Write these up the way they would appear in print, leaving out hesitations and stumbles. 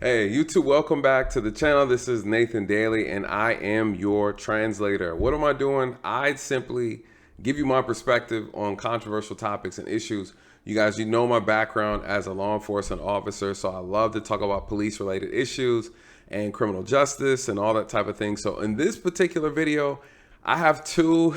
Hey, YouTube, welcome back to the channel. This is Nathan Daley, and I am your translator. What am I doing? I simply give you my perspective on controversial topics and issues. You guys, you know my background as a law enforcement officer, so I love to talk about police-related issues and criminal justice and all that type of thing. So in this particular video, I have two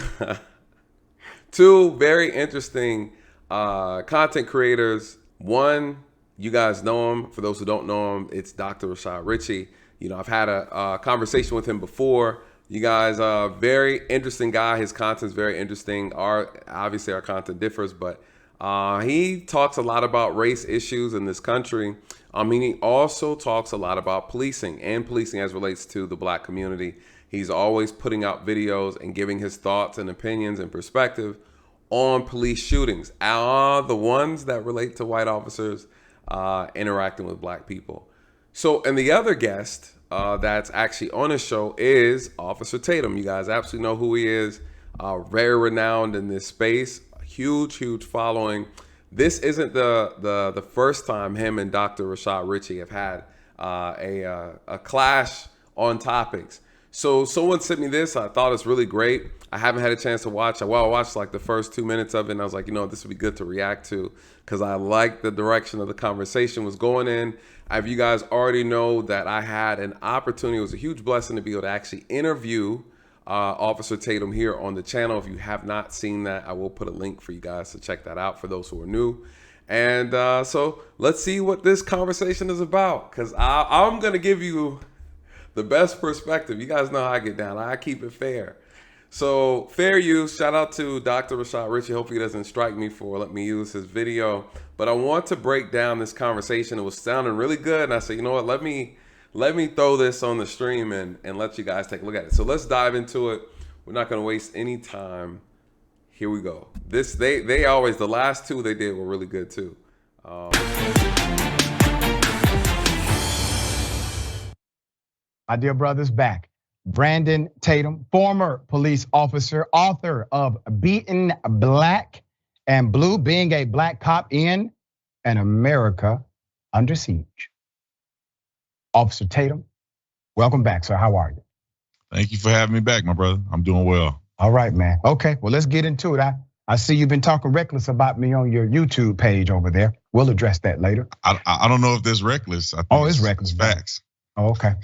two very interesting content creators. One, you guys know him. For those who don't know him, it's Dr. Rashad Ritchie. You know, I've had a conversation with him before. You guys, very interesting guy. His content's very interesting. Obviously our content differs, but he talks a lot about race issues in this country. He also talks a lot about policing and policing as relates to the black community. He's always putting out videos and giving his thoughts and opinions and perspective on police shootings, the ones that relate to white officers interacting with black people. So, and the other guest that's actually on the show is Officer Tatum. You guys absolutely know who he is. Very renowned in this space, huge following. This isn't the first time him and Dr. Rashad Ritchie have had a clash on topics. So someone sent me this. I thought it's really great. I haven't had a chance to watch it. Well, I watched like the first 2 minutes of it, and I was like, you know, this would be good to react to because I like the direction of the conversation was going in. If you guys already know that I had an opportunity, it was a huge blessing to be able to actually interview Officer Tatum here on the channel. If you have not seen that, I will put a link for you guys to check that out for those who are new. And so let's see what this conversation is about, because I'm going to give you the best perspective. You guys know how I get down. I keep it fair. So fair use. Shout out to Dr. Rashad Ritchie. Hopefully he doesn't strike me for letting me use his video. But I want to break down this conversation. It was sounding really good. And I said, you know what, let me throw this on the stream and let you guys take a look at it. So let's dive into it. We're not going to waste any time. Here we go. They always, the last two they did were really good too. My dear brother's back. Brandon Tatum, former police officer, author of Beaten Black and Blue, being a black cop in an America under siege. Officer Tatum, welcome back, sir. How are you? Thank you for having me back, my brother. I'm doing well. All right, man. Okay, well, let's get into it. I see you've been talking reckless about me on your YouTube page over there. We'll address that later. I don't know if that's reckless. I think it's reckless. Facts. Oh, okay.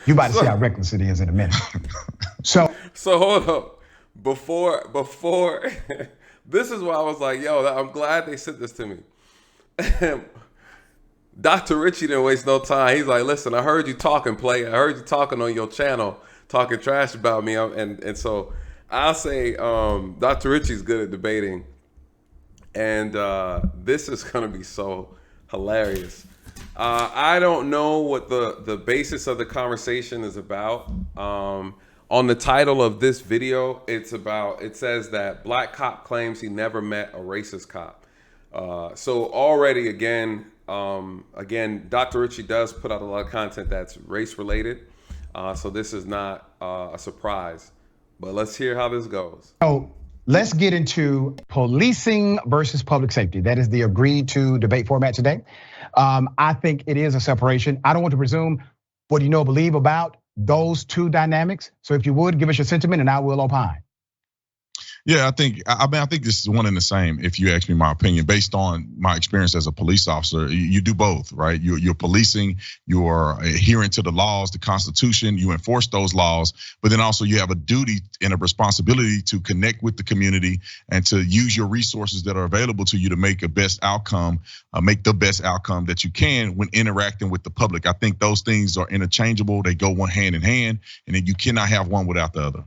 You about to see how reckless it is in a minute. So hold up. Before this is why I was like, yo, I'm glad they sent this to me. Dr. Ritchie didn't waste no time. He's like, listen, I heard you talking, play. I heard you talking on your channel, talking trash about me. And so I'll say Dr. Ritchie's good at debating. And this is going to be so hilarious. I don't know what the basis of the conversation is about. On the title of this video, it says that black cop claims he never met a racist cop. So already again, Dr. Ritchie does put out a lot of content that's race related. So this is not a surprise, but let's hear how this goes. So let's get into policing versus public safety. That is the agreed to debate format today. I think it is a separation. I don't want to presume what you know, believe about those two dynamics. So if you would, give us your sentiment and I will opine. Yeah, I think this is one and the same. If you ask me my opinion, based on my experience as a police officer, you do both, right? You're policing, you're adhering to the laws, the Constitution, you enforce those laws, but then also you have a duty and a responsibility to connect with the community and to use your resources that are available to you to make a best outcome, make the best outcome that you can when interacting with the public. I think those things are interchangeable. They go one hand in hand, and then you cannot have one without the other.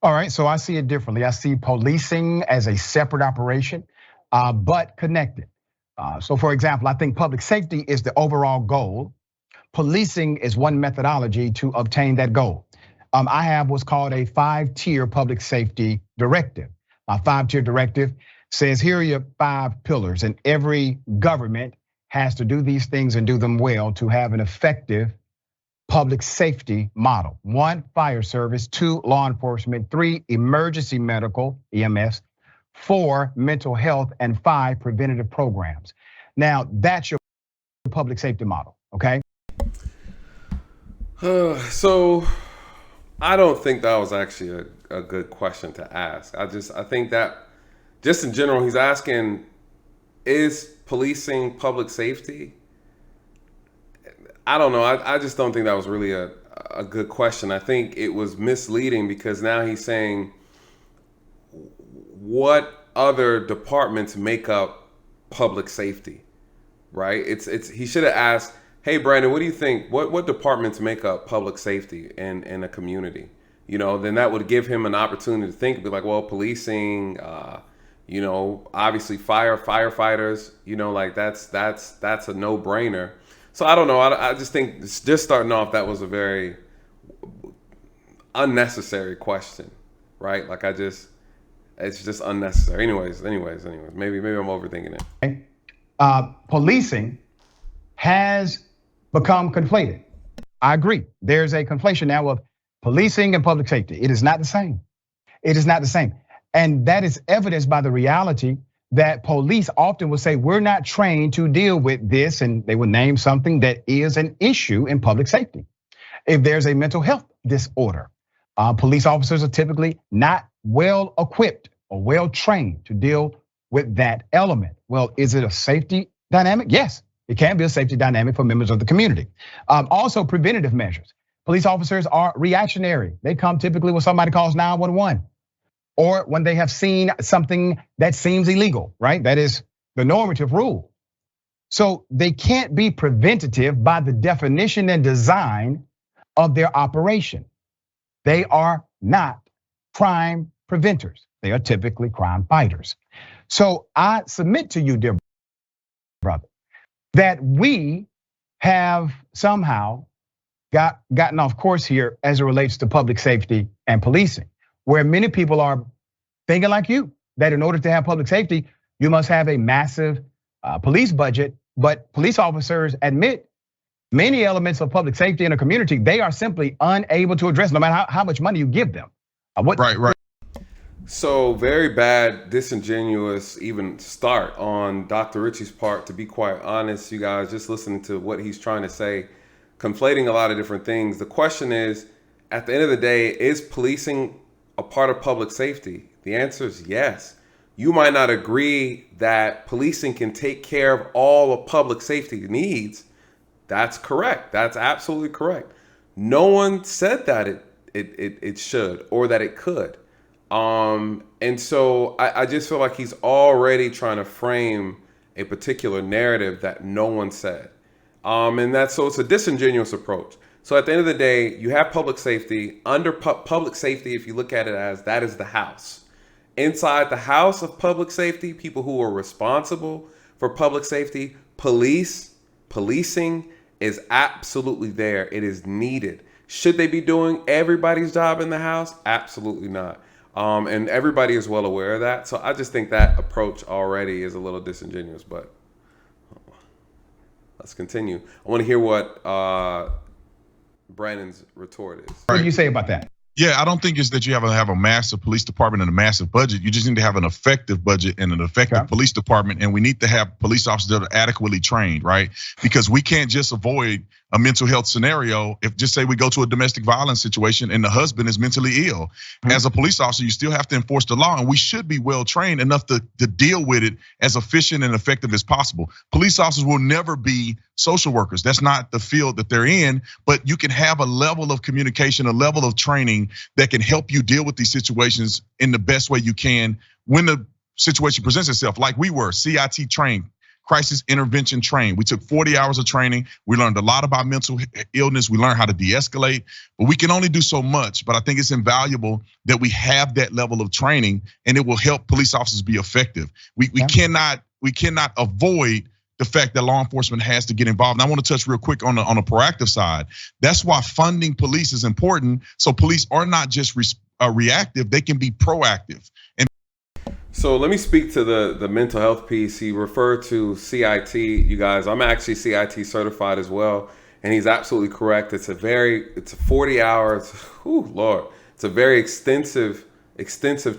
All right, so I see it differently. I see policing as a separate operation, but connected. So for example, I think public safety is the overall goal. Policing is one methodology to obtain that goal. I have what's called a 5-tier public safety directive. My 5-tier directive says here are your 5 pillars, and every government has to do these things and do them well to have an effective public safety model. 1, fire service. 2, law enforcement. 3, emergency medical, EMS. 4, mental health. And 5, preventative programs. Now, that's your public safety model, okay? So I don't think that was actually a good question to ask. I think that just in general, he's asking, is policing public safety? I don't know. I just don't think that was really a good question. I think it was misleading because now he's saying what other departments make up public safety, right? It's he should have asked, "Hey Brandon, what do you think? What departments make up public safety in a community?" Then that would give him an opportunity to think, be like, well, policing, obviously firefighters, like that's a no brainer. So I don't know. I just think just starting off, that was a very unnecessary question, right? It's just unnecessary. Anyways. Maybe I'm overthinking it. Policing has become conflated. I agree. There's a conflation now of policing and public safety. It is not the same. It is not the same. And that is evidenced by the reality that police often will say, we're not trained to deal with this. And they will name something that is an issue in public safety. If there's a mental health disorder, police officers are typically not well equipped or well trained to deal with that element. Well, is it a safety dynamic? Yes, it can be a safety dynamic for members of the community. Also, preventative measures. Police officers are reactionary. They come typically when somebody calls 911 or when they have seen something that seems illegal, right? That is the normative rule. So they can't be preventative by the definition and design of their operation. They are not crime preventers. They are typically crime fighters. So I submit to you, dear brother, that we have somehow gotten off course here as it relates to public safety and policing, where many people are thinking like you, that in order to have public safety, you must have a massive police budget. But police officers admit many elements of public safety in a community, they are simply unable to address, no matter how much money you give them. Right. So very bad, disingenuous even start on Dr. Ritchie's part, to be quite honest, you guys, just listening to what he's trying to say, conflating a lot of different things. The question is, at the end of the day, is policing a part of public safety? The answer is yes. You might not agree that policing can take care of all of public safety needs. That's correct. That's absolutely correct. No one said that it should or that it could. And so I just feel like he's already trying to frame a particular narrative that no one said. So it's a disingenuous approach. So at the end of the day, you have public safety. Under public safety, if you look at it as that is the house. Inside the house of public safety, people who are responsible for public safety, policing is absolutely there. It is needed. Should they be doing everybody's job in the house? Absolutely not. And everybody is well aware of that. So I just think that approach already is a little disingenuous, but let's continue. I want to hear what Brandon's retort is. What do you say about that? Yeah, I don't think it's that you have a massive police department and a massive budget. You just need to have an effective budget and an effective police department. And we need to have police officers that are adequately trained, right? Because we can't just avoid a mental health scenario. If just say we go to a domestic violence situation and the husband is mentally ill. As a police officer, you still have to enforce the law, and we should be well trained enough to deal with it as efficient and effective as possible. Police officers will never be social workers. That's not the field that they're in, but you can have a level of communication, a level of training that can help you deal with these situations in the best way you can when the situation presents itself. Like we were CIT trained, crisis intervention trained. We took 40 hours of training. We learned a lot about mental illness. We learned how to de-escalate, but we can only do so much. But I think it's invaluable that we have that level of training, and it will help police officers be effective. We cannot avoid the fact that law enforcement has to get involved. And I want to touch real quick on a proactive side. That's why funding police is important. So police are not just reactive, they can be proactive. And so let me speak to the mental health piece. He referred to CIT, you guys. I'm actually CIT certified as well. And he's absolutely correct. It's a 40 hours, Lord. It's a very extensive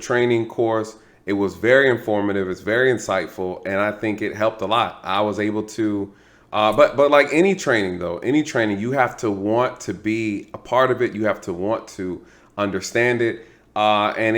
training course. It was very informative. It's very insightful. And I think it helped a lot. I was able to But like any training though, any training, you have to want to be a part of it. You have to want to understand it. And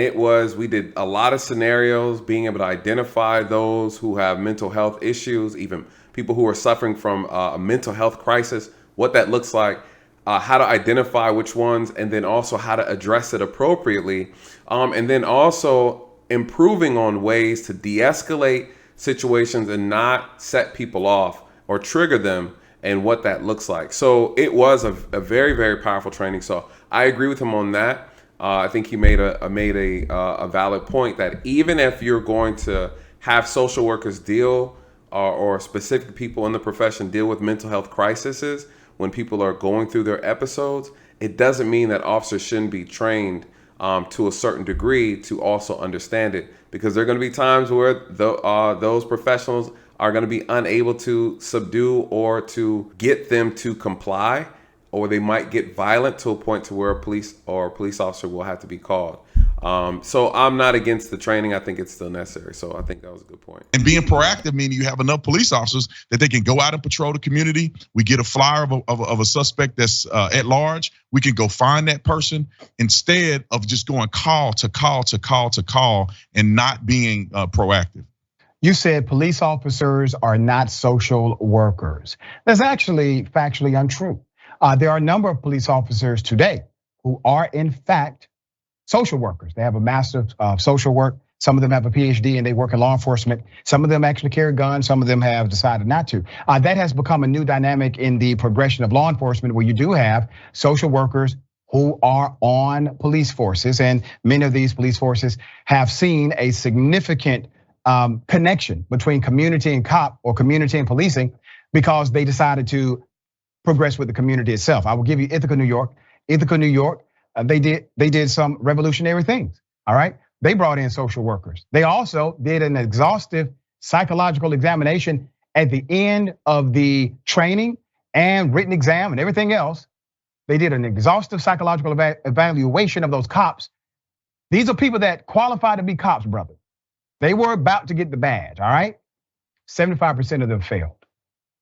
we did a lot of scenarios, being able to identify those who have mental health issues, even people who are suffering from a mental health crisis, what that looks like, how to identify which ones, and then also how to address it appropriately. And then also improving on ways to de-escalate situations and not set people off or trigger them, and what that looks like. So it was a very, very powerful training. So I agree with him on that. I think he made a valid point that even if you're going to have social workers deal or specific people in the profession deal with mental health crises when people are going through their episodes, it doesn't mean that officers shouldn't be trained to a certain degree to also understand it, because there are going to be times where those professionals are going to be unable to subdue or to get them to comply, or they might get violent to a point to where a police officer will have to be called. So I'm not against the training. I think it's still necessary. So I think that was a good point. And being proactive, meaning you have enough police officers that they can go out and patrol the community. We get a flyer of a suspect that's at large. We can go find that person instead of just going call to call to call to call and not being proactive. You said police officers are not social workers. That's actually factually untrue. There are a number of police officers today who are in fact social workers. They have a master of social work. Some of them have a PhD and they work in law enforcement. Some of them actually carry guns. Some of them have decided not to. That has become a new dynamic in the progression of law enforcement, where you do have social workers who are on police forces. And many of these police forces have seen a significant connection between community and cop, or community and policing, because they decided to progress with the community itself. I will give you Ithaca, New York. Ithaca, New York, they did some revolutionary things. All right, they brought in social workers. They also did an exhaustive psychological examination at the end of the training and written exam and everything else. They did an exhaustive psychological evaluation of those cops. These are people that qualify to be cops, brother. They were about to get the badge, all right? 75% of them failed.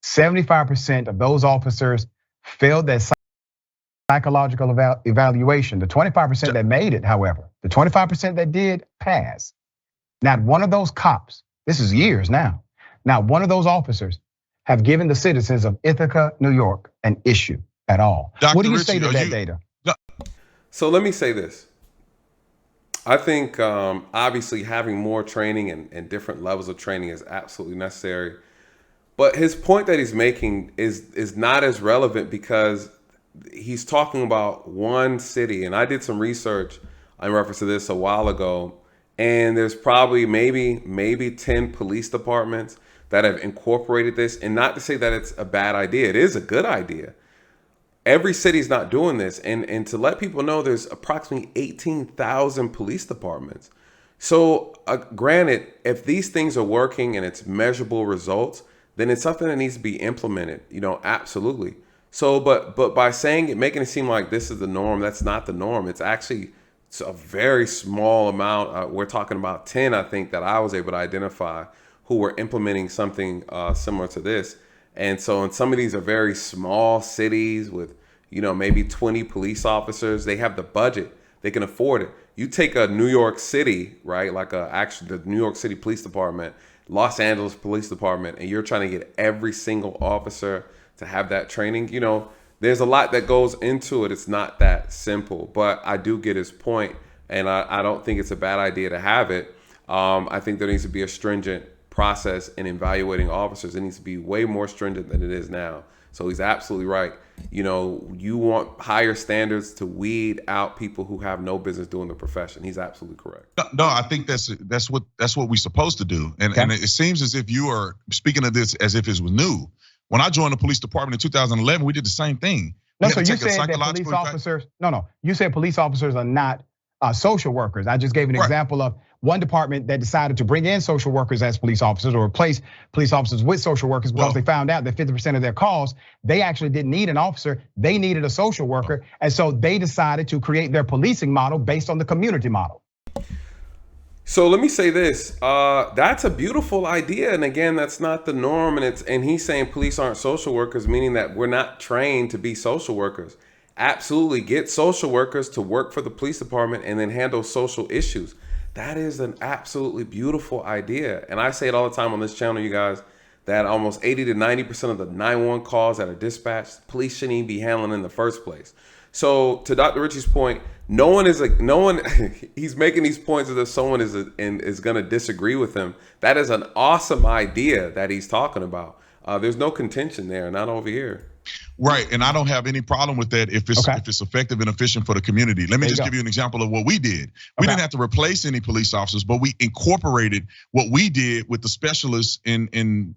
75% of those officers failed that psychological evaluation. The 25% that made it, however, the 25% that did pass, not one of those cops, this is years now, not one of those officers have given the citizens of Ithaca, New York, an issue at all. Dr. What do you Richie, say to that data? So let me say this. I think obviously having more training and different levels of training is absolutely necessary. But his point that he's making is not as relevant, because he's talking about one city. And I did some research in reference to this a while ago. And there's probably maybe 10 police departments that have incorporated this. And not to say that it's a bad idea. It is a good idea. Every city's not doing this. And to let people know, there's approximately 18,000 police departments. So granted, if these things are working and it's measurable results, then it's something that needs to be implemented, absolutely. So, but by saying it, making it seem like this is the norm, that's not the norm. It's actually a very small amount. We're talking about 10, I think, that I was able to identify who were implementing something similar to this. And so, and some of these are very small cities with, maybe 20 police officers. They have the budget, they can afford it. You take a New York City, right? Like the New York City Police Department, Los Angeles Police Department, and you're trying to get every single officer to have that training. There's a lot that goes into it. It's not that simple, but I do get his point, and I don't think it's a bad idea to have it. I think there needs to be a stringent process in evaluating officers. It needs to be way more stringent than it is now. So he's absolutely right. You want higher standards to weed out people who have no business doing the profession. He's absolutely correct. No, I think that's what we're supposed to do. And it seems as if you are speaking of this as if it was new. When I joined the police department in 2011, we did the same thing. No, so you said that police officers, you said police officers are not social workers. I just gave an example of one department that decided to bring in social workers as police officers, or replace police officers with social workers, because they found out that 50% of their calls, they actually didn't need an officer, they needed a social worker. And so they decided to create their policing model based on the community model. So let me say this. That's a beautiful idea, and again, that's not the norm. And he's saying police aren't social workers, meaning that we're not trained to be social workers. Absolutely, get social workers to work for the police department and then handle social issues. That is an absolutely beautiful idea, and I say it all the time on this channel, you guys, that almost 80 to 90% of the 911 calls that are dispatched, police shouldn't even be handling in the first place. So to Dr. Ritchie's point, no one he's making these points as if someone is going to disagree with him. That is an awesome idea that he's talking about. There's no contention there, not over here. Right, and I don't have any problem with that if it's effective and efficient for the community. Let me just give you an example of what we did. We didn't have to replace any police officers, but we incorporated what we did with the specialists in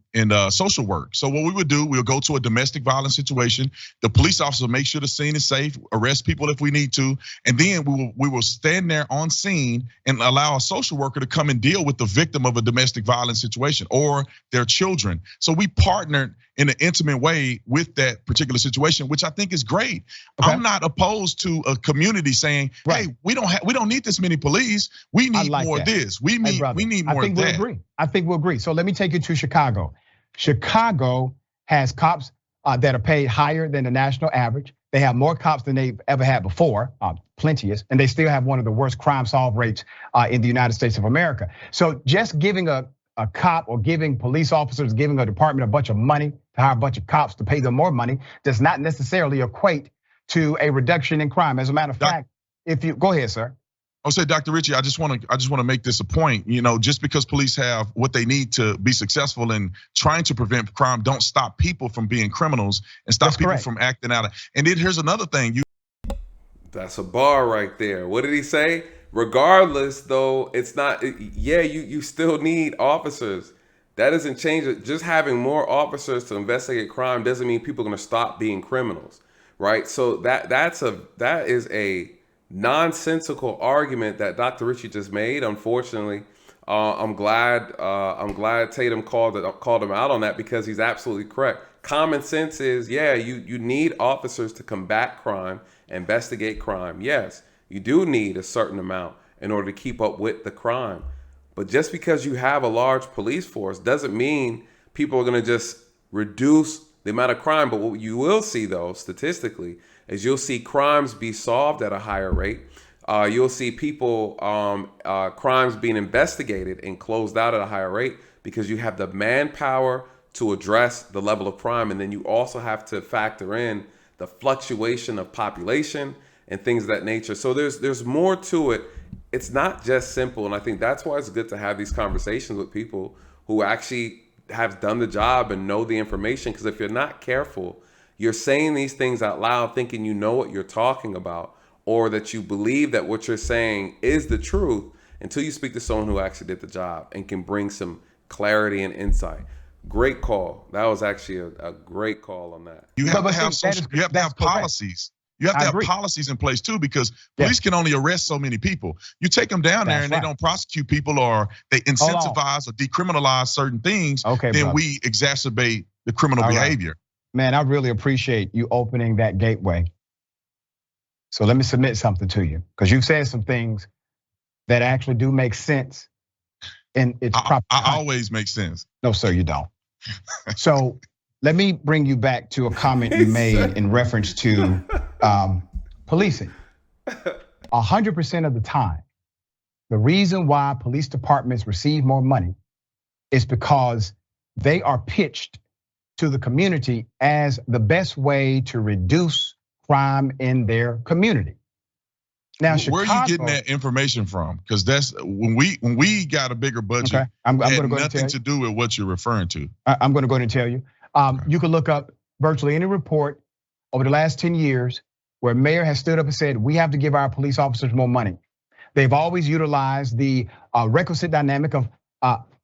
social work. So what we would do, we'll go to a domestic violence situation. The police officer will make sure the scene is safe, arrest people if we need to, and then we will stand there on scene and allow a social worker to come and deal with the victim of a domestic violence situation or their children. So we partnered in an intimate way with that particular situation, which I think is great. I'm not opposed to a community saying, "Hey, we don't need this many police. We need more of this. We need more of that." I think we'll agree. So let me take you to Chicago. Chicago has cops that are paid higher than the national average. They have more cops than they've ever had before, plenteous, and they still have one of the worst crime solve rates in the United States of America. So just giving a cop or giving police officers, giving a department a bunch of money to hire a bunch of cops to pay them more money does not necessarily equate to a reduction in crime. As a matter of fact, if you go ahead, sir. I'll say, Dr. Ritchie, I just want to make this a point. Just because police have what they need to be successful in trying to prevent crime, don't stop people from being criminals and stop people from acting out. And then here's another thing. That's a bar right there. What did he say? Regardless, though, it's not. Yeah, you still need officers. That doesn't change it. Just having more officers to investigate crime doesn't mean people are going to stop being criminals, right? So that is a nonsensical argument that Dr. Ritchie just made. Unfortunately, I'm glad Tatum called him out on that, because he's absolutely correct. Common sense is, yeah, you need officers to combat crime, investigate crime. Yes, you do need a certain amount in order to keep up with the crime. But just because you have a large police force doesn't mean people are going to just reduce the amount of crime. But what you will see, though, statistically, is you'll see crimes be solved at a higher rate. You'll see crimes being investigated and closed out at a higher rate, because you have the manpower to address the level of crime. And then you also have to factor in the fluctuation of population and things of that nature. So there's more to it. It's not just simple. And I think that's why it's good to have these conversations with people who actually have done the job and know the information. Because if you're not careful, you're saying these things out loud thinking you know what you're talking about, or that you believe that what you're saying is the truth, until you speak to someone who actually did the job and can bring some clarity and insight. Great call. That was actually a great call on that. You have to have policies. You have to have policies in place too, because police can only arrest so many people. You take them down there and they don't prosecute people, or they incentivize or decriminalize certain things, then we exacerbate the criminal behavior. Man, I really appreciate you opening that gateway. So let me submit something to you, because you've said some things that actually do make sense. And it's proper. I always make sense. No, sir, you don't. So let me bring you back to a comment you made in reference to policing. 100% of the time, the reason why police departments receive more money is because they are pitched to the community as the best way to reduce crime in their community. Now, where are you getting that information from? Because that's when we got a bigger budget. Okay. I'm it going had nothing to do with what you're referring to. I'm going to go ahead and tell you. You can look up virtually any report over the last 10 years where mayor has stood up and said, we have to give our police officers more money. They've always utilized the requisite dynamic of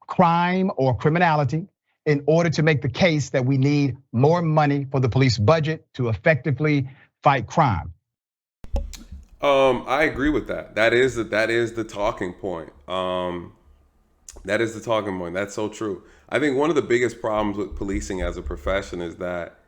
crime or criminality in order to make the case that we need more money for the police budget to effectively fight crime. I agree with that. That is the talking point. That is the talking point. That's so true. I think one of the biggest problems with policing as a profession is that,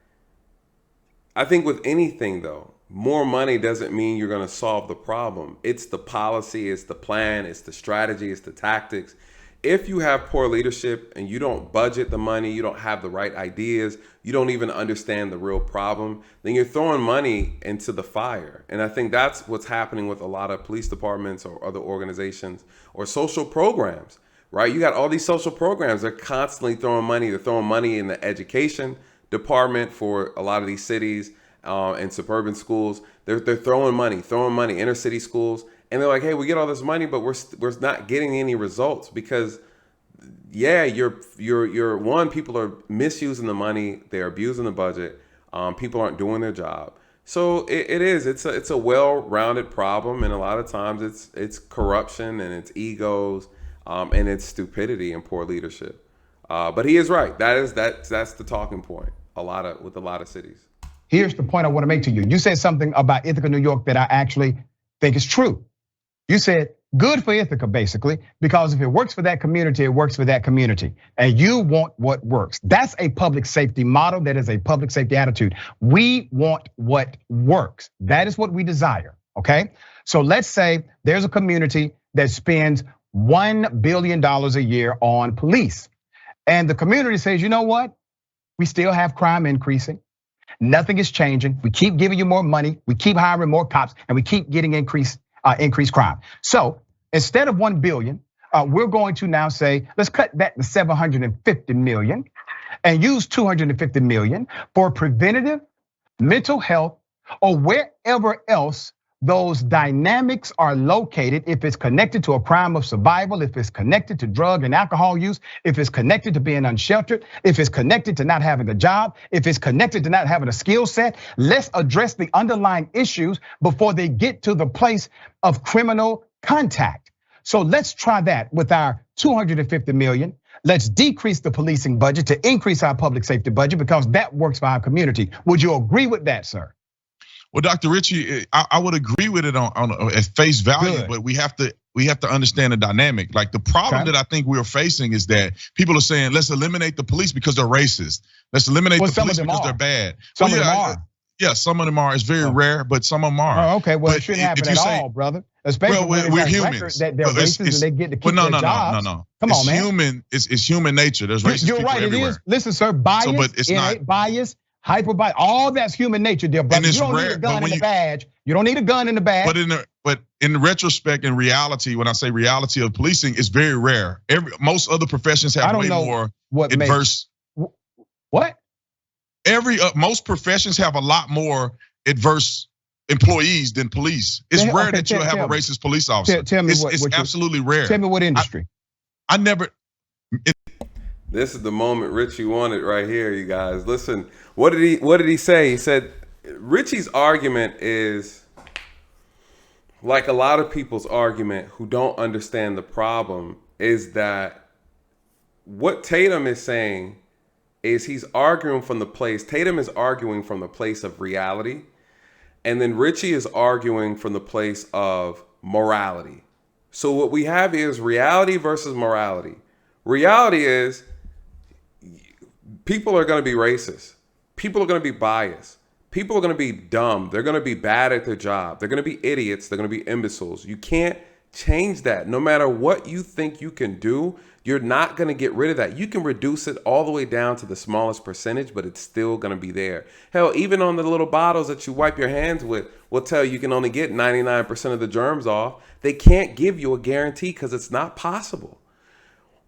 I think with anything though, more money doesn't mean you're going to solve the problem. It's the policy, it's the plan, it's the strategy, it's the tactics. If you have poor leadership and you don't budget the money, you don't have the right ideas, you don't even understand the real problem, then you're throwing money into the fire. And I think that's what's happening with a lot of police departments or other organizations or social programs, right? You got all these social programs, they're constantly throwing money. They're throwing money in the education department for a lot of these cities and suburban schools. They're throwing money, inner city schools. And they're like, hey, we get all this money, but we're not getting any results because, yeah, you're one, people are misusing the money, they're abusing the budget, people aren't doing their job. So it's a well-rounded problem, and a lot of times it's corruption and it's egos, and it's stupidity and poor leadership. But he is right. That's the talking point. With a lot of cities. Here's the point I want to make to you. You said something about Ithaca, New York that I actually think is true. You said good for Ithaca, basically, because if it works for that community, it works for that community. And you want what works. That's a public safety model. That is a public safety attitude. We want what works. That is what we desire, okay? So let's say there's a community that spends $1 billion a year on police. And the community says, you know what? We still have crime increasing. Nothing is changing. We keep giving you more money. We keep hiring more cops, and we keep getting increased crime. So instead of 1 billion, we're going to now say, let's cut that to 750 million and use 250 million for preventative, mental health, or wherever else those dynamics are located. If it's connected to a crime of survival, if it's connected to drug and alcohol use, if it's connected to being unsheltered, if it's connected to not having a job, if it's connected to not having a skill set, let's address the underlying issues before they get to the place of criminal contact. So let's try that with our 250 million. Let's decrease the policing budget to increase our public safety budget because that works for our community. Would you agree with that, sir? Well, Dr. Ritchie, I would agree with it on at face value, but we have to understand the dynamic. Like the problem that I think we are facing is that people are saying, let's eliminate the police because they're racist. Let's eliminate the police because they're bad. Some of them are. Yeah, some of them are. It's very rare, but some of them are. Oh, okay, well, it shouldn't happen at all, brother. Especially when we're humans. That they're racist and they get to keep their jobs. No. Come on, man. It's human nature. There's racist people everywhere. You're right, it is. Listen, sir, bias, innate bias, hyper-bias, all that's human nature, dear brother. You don't need a gun in the badge. You don't need a gun in the badge. But in retrospect, in reality, when I say reality of policing, it's very rare. Most other professions have way more adverse. What? Most professions have a lot more adverse employees than police. It's rare that you'll have a racist police officer. Tell me it's absolutely rare. Tell me what industry. I never. This is the moment Richie wanted right here, you guys. Listen, what did he say? He said Richie's argument is like a lot of people's argument who don't understand the problem is that what Tatum is saying is Tatum is arguing from the place of reality, and then Richie is arguing from the place of morality. So what we have is reality versus morality. Reality is people are going to be racist. People are going to be biased. People are going to be dumb. They're going to be bad at their job. They're going to be idiots. They're going to be imbeciles. You can't change that. No matter what you think you can do, you're not going to get rid of that. You can reduce it all the way down to the smallest percentage, but it's still going to be there. Hell, even on the little bottles that you wipe your hands with, will tell you can only get 99% of the germs off. They can't give you a guarantee because it's not possible.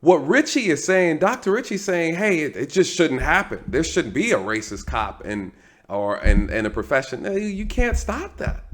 What Richie is saying, Dr. Richie's saying, hey, it just shouldn't happen. There shouldn't be a racist cop in a profession. You can't stop that.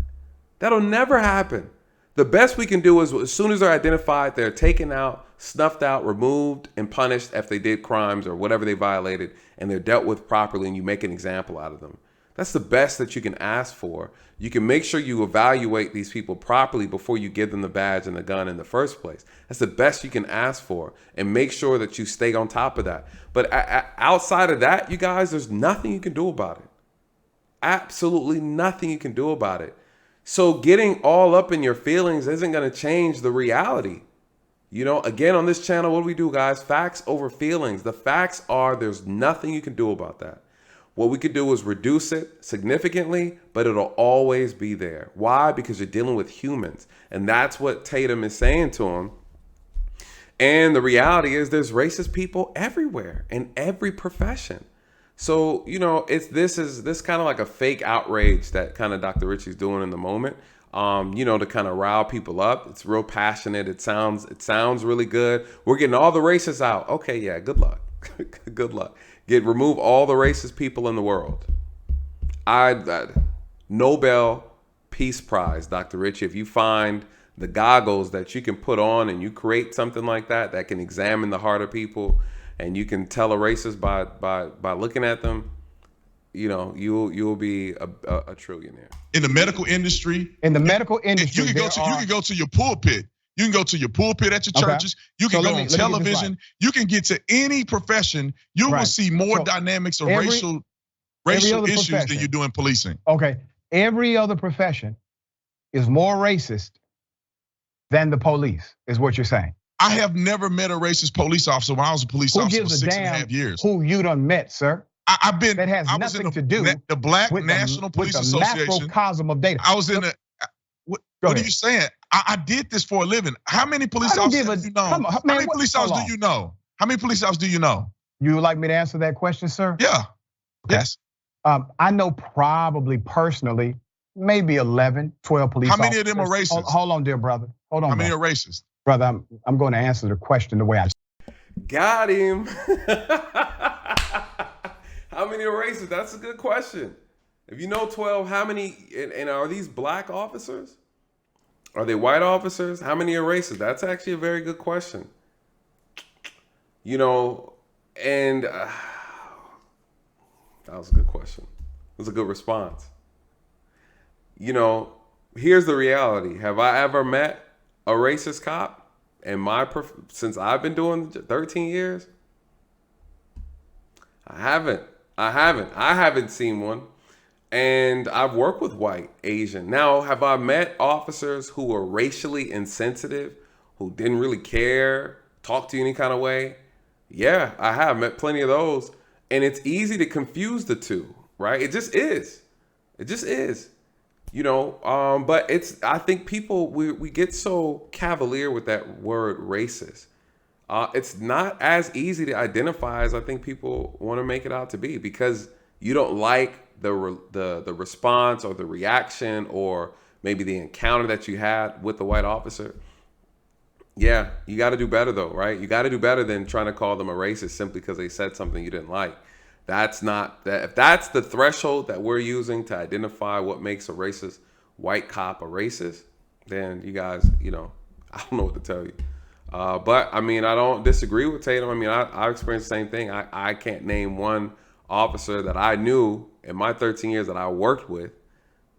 That'll never happen. The best we can do is as soon as they're identified, they're taken out, snuffed out, removed, and punished if they did crimes or whatever they violated, and they're dealt with properly, and you make an example out of them. That's the best that you can ask for. You can make sure you evaluate these people properly before you give them the badge and the gun in the first place. That's the best you can ask for, and make sure that you stay on top of that. But outside of that, you guys, there's nothing you can do about it. Absolutely nothing you can do about it. So getting all up in your feelings isn't going to change the reality. You know, again, on this channel, what do we do, guys? Facts over feelings. The facts are there's nothing you can do about that. What we could do is reduce it significantly, but it'll always be there. Why? Because you're dealing with humans. And that's what Tatum is saying to him. And the reality is there's racist people everywhere in every profession. So, this kind of like a fake outrage that kind of Dr. Richie's doing in the moment, to kind of rile people up. It's real passionate. It sounds really good. We're getting all the racists out. Okay, yeah, good luck. Good luck. Remove all the racist people in the world. Nobel Peace Prize, Dr. Richie, if you find the goggles that you can put on and you create something like that can examine the heart of people, and you can tell a racist by looking at them, you'll be a trillionaire. In the medical industry, you can go to your pulpit. You can go to your pulpit at your churches. You can go on television. Right. You can get to any profession. You will see more dynamics of racial issues than you do in policing. Okay, every other profession is more racist than the police, is what you're saying. I have never met a racist police officer when I was a police officer for 6.5 years. Who you done met, sir? That has nothing to do with the Black National Police Association. Macrocosm of data. I was in what are you saying? I did this for a living. How many police officers do you know? How many police officers do you know? How many police officers do you know? You would like me to answer that question, sir? Yeah. Okay. Yes. I know probably personally, maybe 11, 12 police officers. How many of them are racist? Hold on, dear brother. Hold on. How many are racist? Brother, I'm going to answer the question the way I got him. How many are racist? That's a good question. If you know 12, how many, and are these black officers? Are they white officers? How many are racist? That's actually a very good question. And that was a good question. It was a good response. Here's the reality. Have I ever met a racist cop since I've been doing 13 years? I haven't. I haven't seen one. And I've worked with white, Asian. Now, have I met officers who were racially insensitive, who didn't really care, talk to you any kind of way? Yeah, I have met plenty of those. And it's easy to confuse the two, right? It just is. But I think people, we get so cavalier with that word racist. It's not as easy to identify as I think people want to make it out to be, because you don't like the response or the reaction or maybe the encounter that you had with the white officer. Yeah, you got to do better though, right? You got to do better than trying to call them a racist simply because they said something you didn't like. That's not that. If that's the threshold that we're using to identify what makes a racist white cop a racist, then you guys, I don't know what to tell you. But I don't disagree with Tatum. I experienced the same thing. I can't name one officer that I knew in my 13 years that I worked with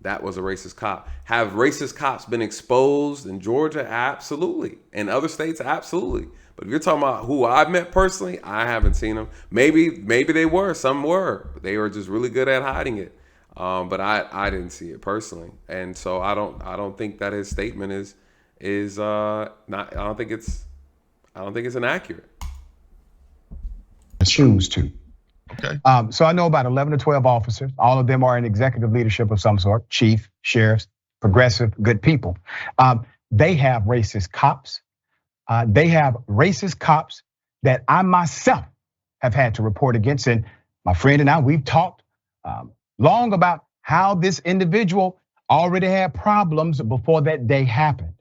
that was a racist cop. Have racist cops been exposed in Georgia? Absolutely. In other states? Absolutely. But if you're talking about who I've met personally, I haven't seen them. Maybe they were. Some were. They were just really good at hiding it. But I didn't see it personally. And so I don't think that his statement is not. I don't think it's inaccurate. Choose to. Okay. So I know about 11 to 12 officers. All of them are in executive leadership of some sort, chief, sheriffs, progressive, good people. They have racist cops. They have racist cops that I myself have had to report against. And my friend and I, we've talked long about how this individual already had problems before that day happened.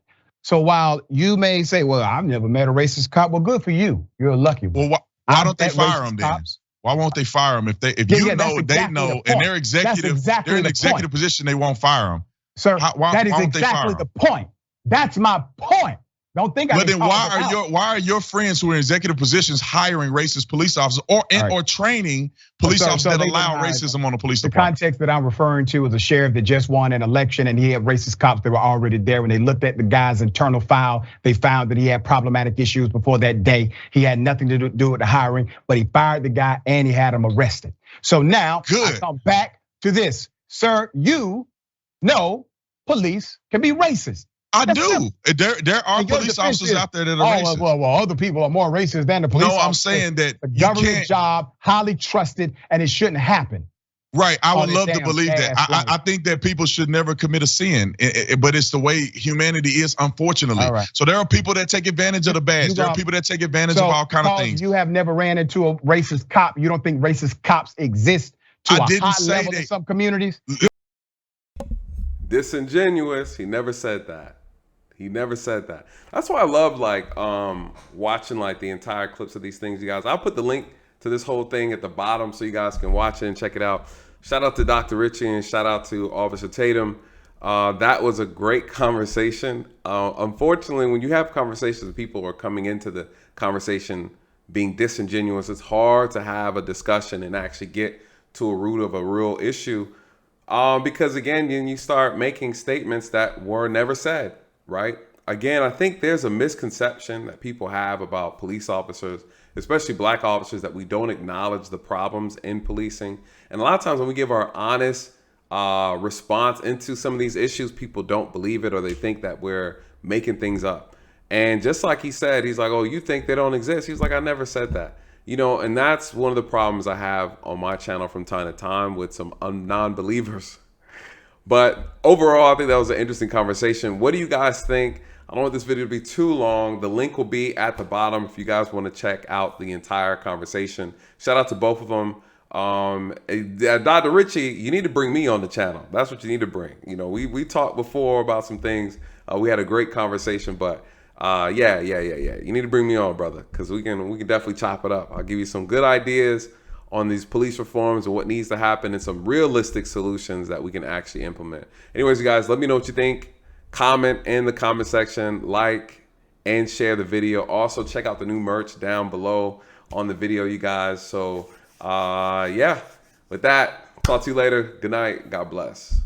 So while you may say, well, I've never met a racist cop, well, good for you. You're a lucky one. Well, why don't they fire them then? Why won't they fire them? If they know, and they're executive, they're in executive position, they won't fire them. Sir, that is exactly the point. That's my point. Don't think I. But then why are your friends who are in executive positions hiring racist police officers or training police officers that allow racism on the police department? The context that I'm referring to is a sheriff that just won an election and he had racist cops that were already there. When they looked at the guy's internal file, they found that he had problematic issues before that day. He had nothing to do with the hiring, but he fired the guy and he had him arrested. So now I come back to this, sir. You know, police can be racist. I do. There are police officers out there that are racist. Well, other people are more racist than the police officers. No, I'm saying that the government job, highly trusted, and it shouldn't happen. Right, I would this love to damn believe that. fast life. I think that people should never commit a sin, but it's the way humanity is, unfortunately. All right. So there are people that take advantage of the badge. There are people that take advantage of all kind of things. You have never ran into a racist cop. You don't think racist cops exist to a high level in some communities? Disingenuous. He never said that. He never said that. That's why I love like watching like the entire clips of these things, you guys. I'll put the link to this whole thing at the bottom so you guys can watch it and check it out. Shout out to Dr. Ritchie and shout out to Officer Tatum. That was a great conversation. Unfortunately, when you have conversations with people who are coming into the conversation being disingenuous, it's hard to have a discussion and actually get to a root of a real issue. Because again, you start making statements that were never said, right? Again, I think there's a misconception that people have about police officers, especially black officers, that we don't acknowledge the problems in policing. And a lot of times when we give our honest response into some of these issues, people don't believe it or they think that we're making things up. And just like he said, he's like, oh, you think they don't exist? He's like, I never said that. You know, and that's one of the problems I have on my channel from time to time with some non-believers. But overall, I think that was an interesting conversation. What do you guys think? I don't want this video to be too long. The link will be at the bottom if you guys want to check out the entire conversation. Shout out to both of them. Dr. Ritchie, you need to bring me on the channel. That's what you need to bring. You know, we talked before about some things. We had a great conversation, but yeah. You need to bring me on, brother, because we can definitely chop it up. I'll give you some good ideas on these police reforms and what needs to happen and some realistic solutions that we can actually implement. Anyways, you guys, let me know what you think. Comment in the comment section, like and share the video. Also, check out the new merch down below on the video, you guys. So, yeah, with that, talk to you later. Good night. God bless.